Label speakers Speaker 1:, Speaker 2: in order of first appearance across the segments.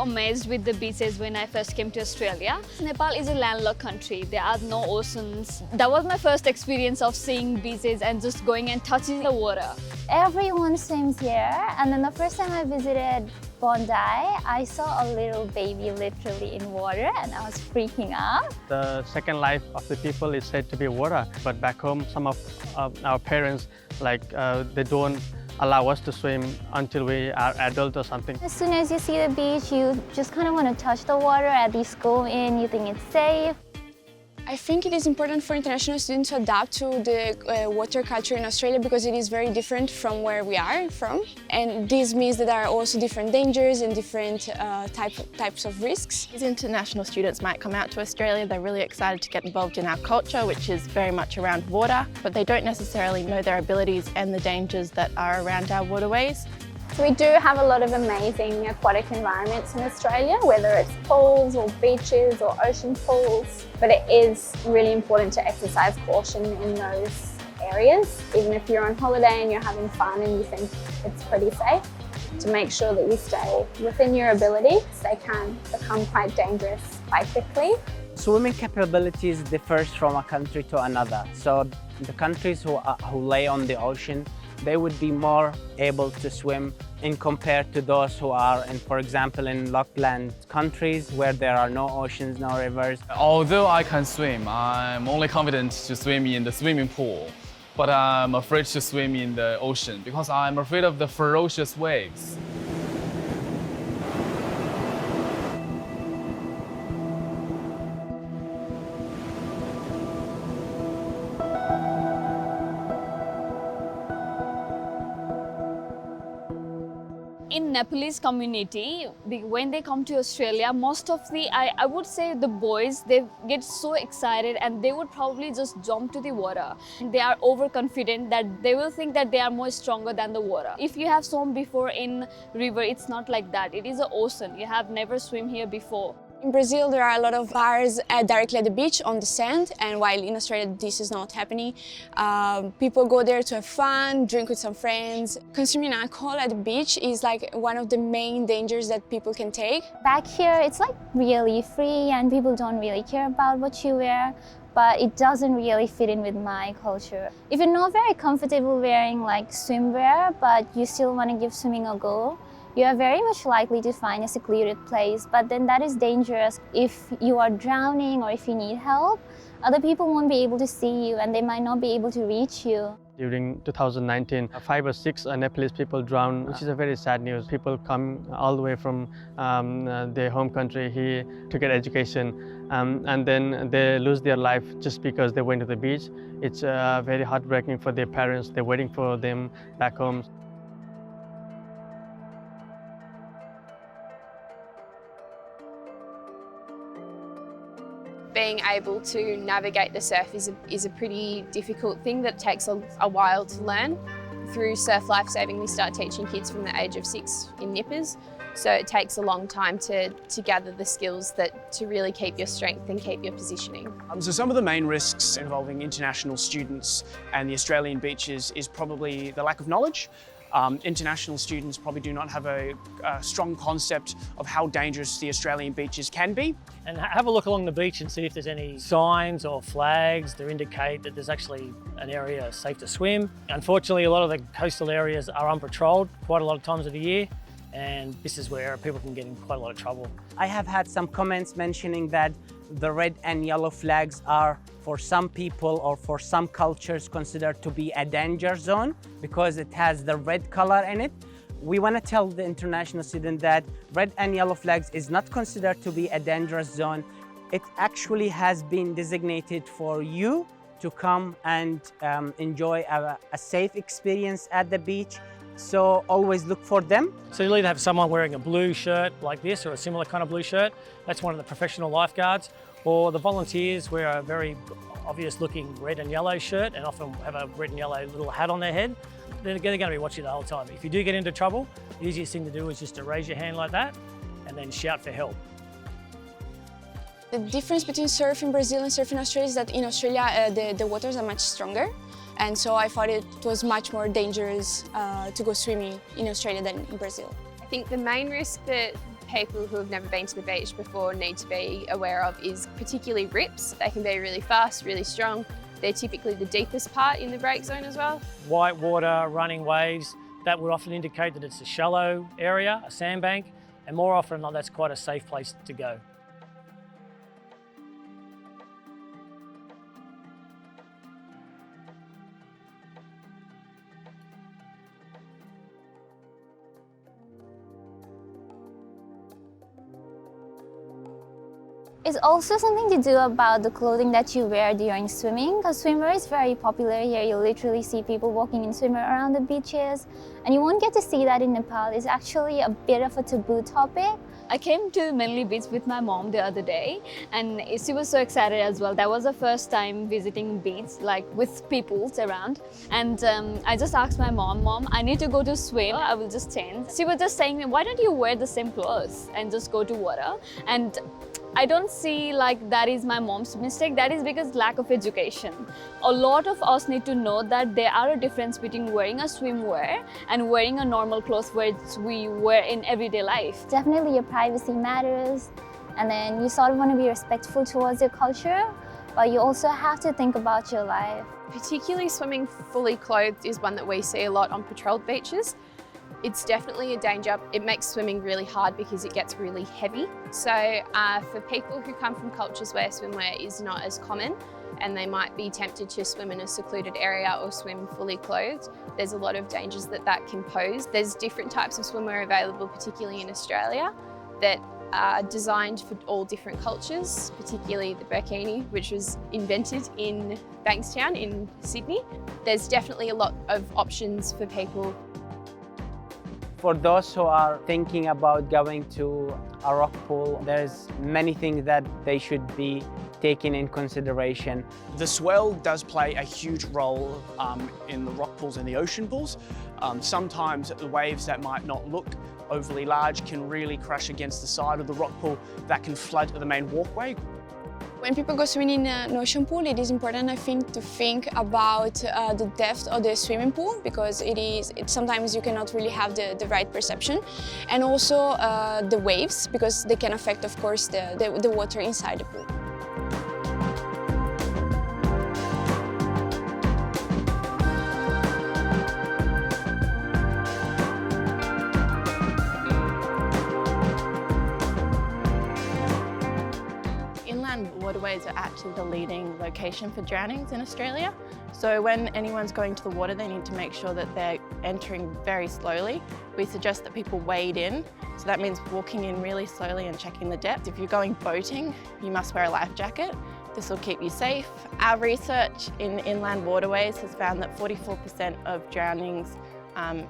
Speaker 1: so amazed with the beaches when I first came to Australia. Nepal is a landlocked country. There are no oceans. That was my first experience of seeing beaches and just going and touching the water.
Speaker 2: Everyone swims here, and then the first time I visited Bondi, I saw a little baby literally in water and I was freaking out.
Speaker 3: The second life of the people is said to be water, but back home some of our parents they don't allow us to swim until we are adult or something.
Speaker 2: As soon as you see the beach, you just kind of want to touch the water, at least go in, you think it's safe.
Speaker 4: I think it is important for international students to adapt to the water culture in Australia because it is very different from where we are from. And this means that there are also different dangers and different types of risks.
Speaker 5: These international students might come out to Australia, they're really excited to get involved in our culture, which is very much around water, but they don't necessarily know their abilities and the dangers that are around our waterways.
Speaker 6: So we do have a lot of amazing aquatic environments in Australia, whether it's pools or beaches or ocean pools, but it is really important to exercise caution in those areas. Even if you're on holiday and you're having fun and you think it's pretty safe, to make sure that you stay within your ability, because they can become quite dangerous quite quickly.
Speaker 7: Swimming capabilities differs from a country to another. So the countries who lay on the ocean, they would be more able to swim in compared to those who are in, for example, in lockland countries where there are no oceans, no rivers.
Speaker 8: Although I can swim, I'm only confident to swim in the swimming pool, but I'm afraid to swim in the ocean because I'm afraid of the ferocious waves.
Speaker 1: In Nepalese community, when they come to Australia, most of I would say the boys, they get so excited and they would probably just jump to the water. They are overconfident that they will think that they are more stronger than the water. If you have swum before in river, it's not like that. It is an ocean. You have never swum here before.
Speaker 4: In Brazil, there are a lot of bars directly at the beach on the sand, and while in Australia this is not happening, people go there to have fun, drink with some friends. Consuming alcohol at the beach is like one of the main dangers that people can take.
Speaker 2: Back here, it's like really free and people don't really care about what you wear, but it doesn't really fit in with my culture. If you're not very comfortable wearing like swimwear, but you still want to give swimming a go, you are very much likely to find a secluded place, but then that is dangerous. If you are drowning or if you need help, other people won't be able to see you and they might not be able to reach you.
Speaker 3: During 2019, 5 or 6 Nepalese people drowned, which is a very sad news. People come all the way from their home country here to get education, and then they lose their life just because they went to the beach. It's very heartbreaking for their parents. They're waiting for them back home.
Speaker 5: Being able to navigate the surf is a pretty difficult thing that takes a while to learn. Through Surf Life Saving, we start teaching kids from the age of 6 in nippers, so it takes a long time to gather the skills to really keep your strength and keep your positioning.
Speaker 9: So some of the main risks involving international students and the Australian beaches is probably the lack of knowledge. International students probably do not have a strong concept of how dangerous the Australian beaches can be.
Speaker 10: And have a look along the beach and see if there's any signs or flags that indicate that there's actually an area safe to swim. Unfortunately, a lot of the coastal areas are unpatrolled quite a lot of times of the year, and this is where people can get in quite a lot of trouble.
Speaker 7: I have had some comments mentioning that the red and yellow flags are, for some people or for some cultures, considered to be a danger zone because it has the red color in it. We want to tell the international student that red and yellow flags is not considered to be a dangerous zone. It actually has been designated for you to come and enjoy a safe experience at the beach. So always look for them.
Speaker 10: So you'll either have someone wearing a blue shirt like this or a similar kind of blue shirt. That's one of the professional lifeguards. Or the volunteers wear a very obvious looking red and yellow shirt and often have a red and yellow little hat on their head. They're going to be watching the whole time. If you do get into trouble, the easiest thing to do is just to raise your hand like that and then shout for help.
Speaker 4: The difference between surf in Brazil and surf in Australia is that in Australia the waters are much stronger, and so I thought it was much more dangerous to go swimming in Australia than in Brazil.
Speaker 5: I think the main risk that people who have never been to the beach before need to be aware of is particularly rips. They can be really fast, really strong. They're typically the deepest part in the break zone as well.
Speaker 10: White water, running waves, that would often indicate that it's a shallow area, a sandbank, and more often than not, that's quite a safe place to go.
Speaker 2: It's also something to do about the clothing that you wear during swimming, because swimwear is very popular here. You literally see people walking in swimwear around the beaches, and you won't get to see that in Nepal. It's actually a bit of a taboo topic.
Speaker 1: I came to Manly Beach with my mom the other day, and she was so excited as well. That was the first time visiting beach, like with people around. And I just asked my mom, I need to go to swim, I will just change. She was just saying, why don't you wear the same clothes and just go to water? And I don't see like that is my mom's mistake. That is because lack of education. A lot of us need to know that there are a difference between wearing a swimwear and wearing a normal clothes which we wear in everyday life.
Speaker 2: Definitely your privacy matters, and then you sort of want to be respectful towards your culture, but you also have to think about your life.
Speaker 5: Particularly swimming fully clothed is one that we see a lot on patrolled beaches. It's definitely a danger. It makes swimming really hard because it gets really heavy. So for people who come from cultures where swimwear is not as common and they might be tempted to swim in a secluded area or swim fully clothed, there's a lot of dangers that that can pose. There's different types of swimwear available, particularly in Australia, that are designed for all different cultures, particularly the burkini, which was invented in Bankstown in Sydney. There's definitely a lot of options for people.
Speaker 7: For those who are thinking about going to a rock pool, there's many things that they should be taken in consideration.
Speaker 9: The swell does play a huge role in the rock pools and the ocean pools. Sometimes the waves that might not look overly large can really crash against the side of the rock pool that can flood the main walkway.
Speaker 4: When people go swimming in an ocean pool, it is important, I think, to think about the depth of the swimming pool, because sometimes you cannot really have the right perception, and also the waves, because they can affect, of course, the water inside the pool.
Speaker 11: Waterways are actually the leading location for drownings in Australia. So when anyone's going to the water, they need to make sure that they're entering very slowly. We suggest that people wade in. So that means walking in really slowly and checking the depth. If you're going boating, you must wear a life jacket. This will keep you safe. Our research in inland waterways has found that 44% of drownings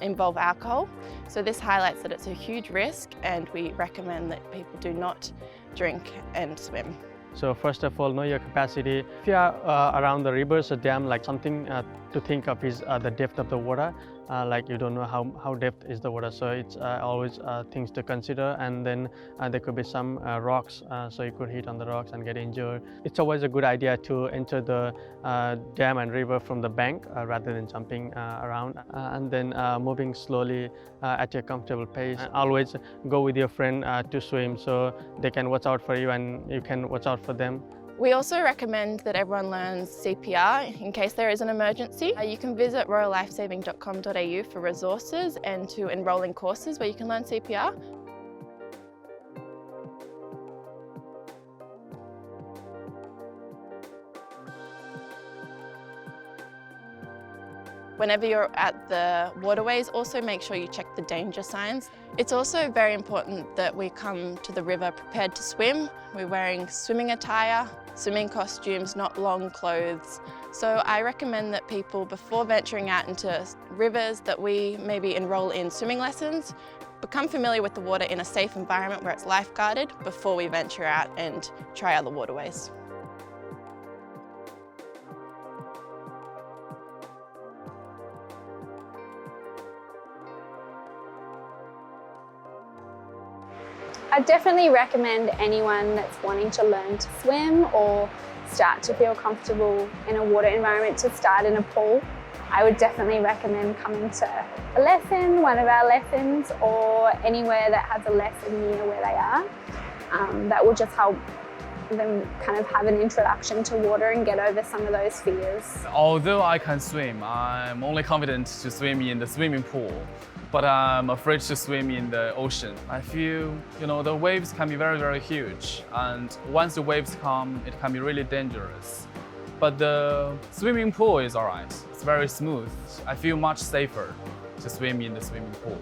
Speaker 11: involve alcohol. So this highlights that it's a huge risk, and we recommend that people do not drink and swim.
Speaker 3: So first of all, know your capacity. If you are around the rivers or dam, like something to think of is the depth of the water. Like you don't know how depth is the water, so it's always things to consider. And then there could be some rocks, so you could hit on the rocks and get injured. It's always a good idea to enter the dam and river from the bank rather than jumping around, and then moving slowly at your comfortable pace. And always go with your friend to swim, so they can watch out for you and you can watch out for them.
Speaker 11: We also recommend that everyone learns CPR in case there is an emergency. You can visit royallifesaving.com.au for resources and to enrol in courses where you can learn CPR. Whenever you're at the waterways, also make sure you check the danger signs. It's also very important that we come to the river prepared to swim. We're wearing swimming attire, swimming costumes, not long clothes. So I recommend that people, before venturing out into rivers, that we maybe enrol in swimming lessons, become familiar with the water in a safe environment where it's lifeguarded before we venture out and try other waterways.
Speaker 6: I definitely recommend anyone that's wanting to learn to swim or start to feel comfortable in a water environment to start in a pool. I would definitely recommend coming to a lesson, one of our lessons, or anywhere that has a lesson near where they are. That will just help them kind of have an introduction to water and get over some of those fears.
Speaker 8: Although I can swim, I'm only confident to swim in the swimming pool, but I'm afraid to swim in the ocean. I feel, the waves can be very, very huge, and once the waves come, it can be really dangerous. But the swimming pool is alright. It's very smooth. I feel much safer to swim in the swimming pool.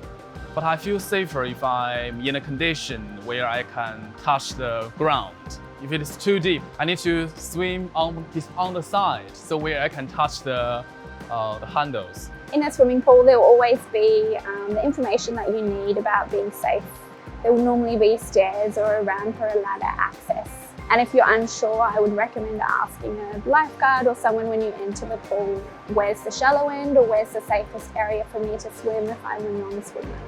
Speaker 8: But I feel safer if I'm in a condition where I can touch the ground. If it is too deep, I need to swim on the side, so where I can touch the handles.
Speaker 6: In a swimming pool, there will always be the information that you need about being safe. There will normally be stairs or a ramp or a ladder access. And if you're unsure, I would recommend asking a lifeguard or someone when you enter the pool, where's the shallow end or where's the safest area for me to swim if I'm a non-swimmer.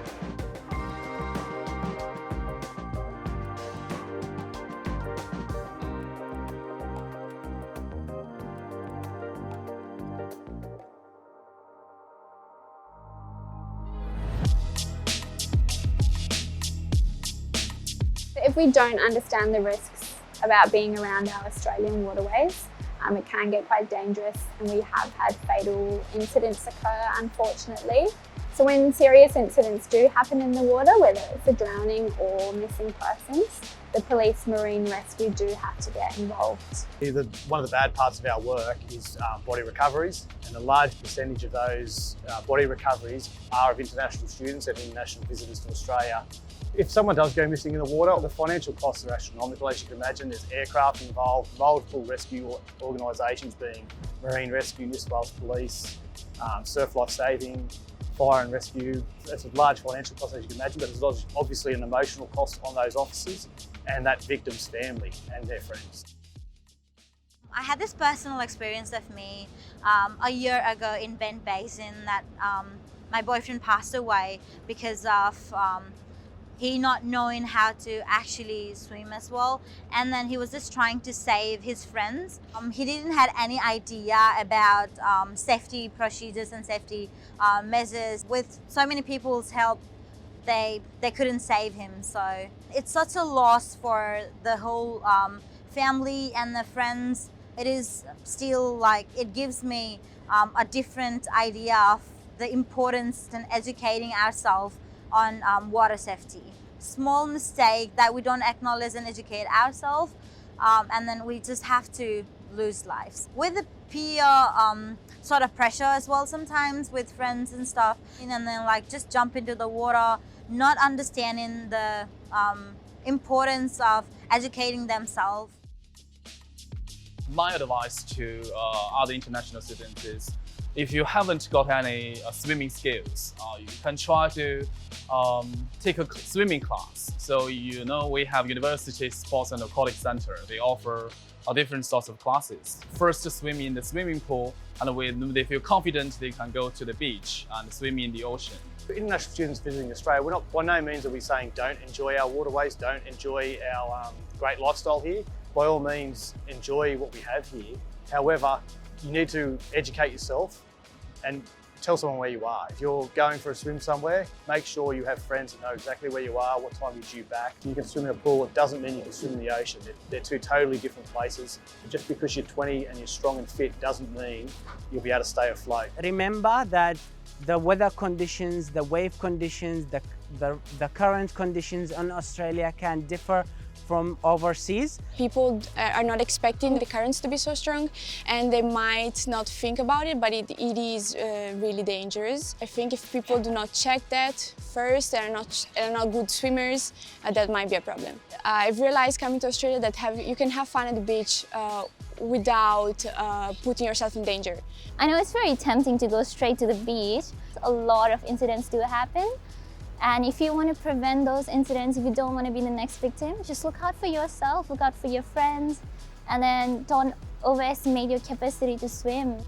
Speaker 6: If we don't understand the risks about being around our Australian waterways, it can get quite dangerous, and we have had fatal incidents occur, unfortunately. So when serious incidents do happen in the water, whether it's a drowning or missing persons, the police marine rescue do have to get involved.
Speaker 12: One of the bad parts of our work is body recoveries, and a large percentage of those body recoveries are of international students and international visitors to Australia. If someone does go missing in the water, the financial costs are astronomical, as you can imagine. There's aircraft involved, multiple rescue organisations being Marine Rescue, New South Wales Police, Surf Life Saving, Fire and Rescue. That's a large financial cost, as you can imagine, but there's obviously an emotional cost on those officers and that victim's family and their friends.
Speaker 13: I had this personal experience of me a year ago in Bend Basin that my boyfriend passed away because of he not knowing how to actually swim as well, and then he was just trying to save his friends. He didn't have any idea about safety procedures and safety measures. With so many people's help, they couldn't save him. So it's such a loss for the whole family and the friends. It is still like, it gives me a different idea of the importance in educating ourselves on water safety. Small mistake that we don't acknowledge and educate ourselves, and then we just have to lose lives. With the peer sort of pressure as well sometimes with friends and stuff, and then like just jump into the water, not understanding the importance of educating themselves.
Speaker 8: My advice to other international students is, if you haven't got any swimming skills, you can try to take a swimming class. So we have University Sports and Aquatic Center. They offer different sorts of classes. First, swim in the swimming pool, and when they feel confident, they can go to the beach and swim in the ocean.
Speaker 12: For international students visiting Australia, we're not, by no means are we saying don't enjoy our waterways, don't enjoy our great lifestyle here. By all means, enjoy what we have here. However, you need to educate yourself and tell someone where you are. If you're going for a swim somewhere, make sure you have friends that know exactly where you are, what time you're due back. You can swim in a pool, it doesn't mean you can swim in the ocean. They're two totally different places. Just because you're 20 and you're strong and fit doesn't mean you'll be able to stay afloat.
Speaker 7: Remember that the weather conditions, the wave conditions, the current conditions in Australia can differ from overseas.
Speaker 4: People are not expecting the currents to be so strong, and they might not think about it, but it is really dangerous. I think if people do not check that first, they're not good swimmers, that might be a problem. I've realized coming to Australia that you can have fun at the beach without putting yourself in danger.
Speaker 2: I know it's very tempting to go straight to the beach. A lot of incidents do happen. And if you want to prevent those incidents, if you don't want to be the next victim, just look out for yourself, look out for your friends, and then don't overestimate your capacity to swim.